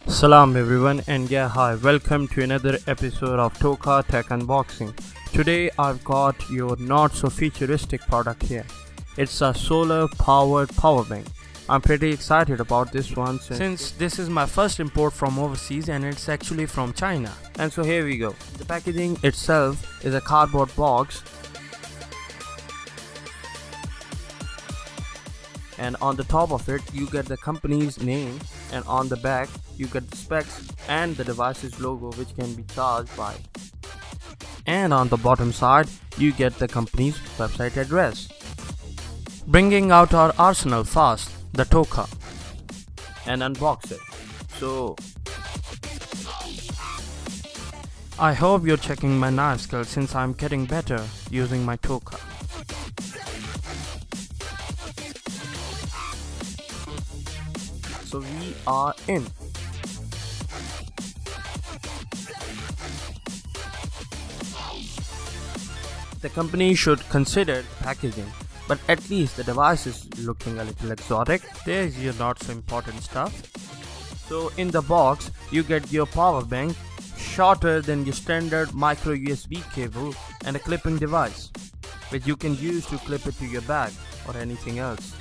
Salam everyone, and hi, welcome to another episode of Toca Tech Unboxing. Today I've got your not so futuristic product here. It's a solar powered power bank. I'm pretty excited about this one since this is my first import from overseas and it's actually from China. And so here we go. The packaging itself is a cardboard box, and on the top of it you get the company's name, and on the back you get the specs and the device's logo, which can be charged by. And on the bottom side you get the company's website address. Bringing out our arsenal fast, the Toca, and unbox it. So I hope you're checking my knife skills since I'm getting better using my Toca. So we are in. The company should consider the packaging, but at least the device is looking a little exotic. There's your not so important stuff. So in the box you get your power bank, shorter than your standard micro USB cable, and a clipping device, which you can use to clip it to your bag or anything else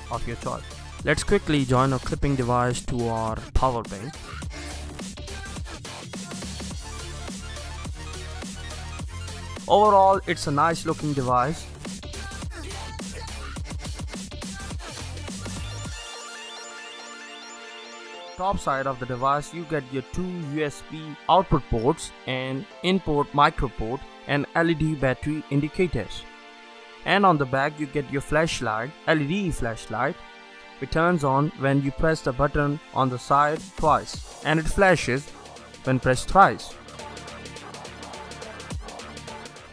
of your choice. Let's quickly join our clipping device to our power bank. Overall, it's a nice looking device. Top side of the device you get your two USB output ports and input micro port and LED battery indicators. And on the back you get your flashlight, LED flashlight. It turns on when you press the button on the side twice, and it flashes when pressed thrice.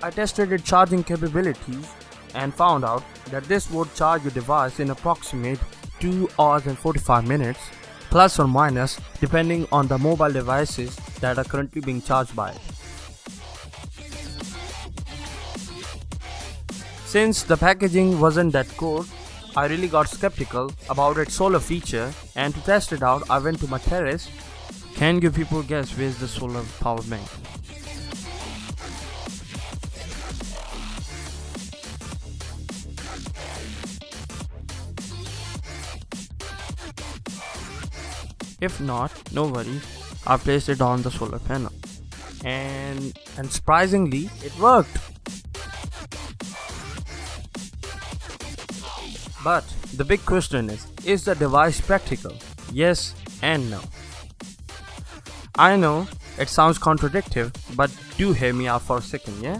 I tested its charging capabilities and found out that this would charge your device in approximate 2 hours and 45 minutes, plus or minus, depending on the mobile devices that are currently being charged by it. Since the packaging wasn't that good, I really got skeptical about its solar feature, and to test it out I went to my terrace. Can you people guess where's the solar power bank? If not, no worries, I placed it on the solar panel, and surprisingly it worked. But the big question is the device practical? Yes and no. I know it sounds contradictory, but do hear me out for a second, yeah?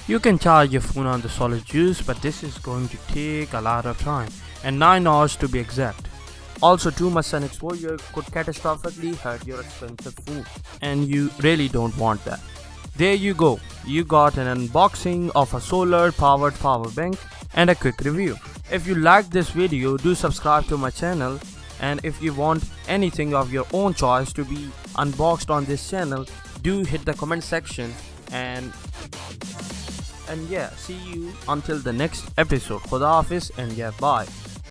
You can charge your phone on the solid juice, but this is going to take a lot of time, and 9 hours to be exact. Also, too much sun exposure could catastrophically hurt your expensive phone, and you really don't want that. There you go, you got an unboxing of a solar powered power bank and a quick review. If you liked this video, do subscribe to my channel, and if you want anything of your own choice to be unboxed on this channel, do hit the comment section, and see you until the next episode. Khuda Hafiz, and bye.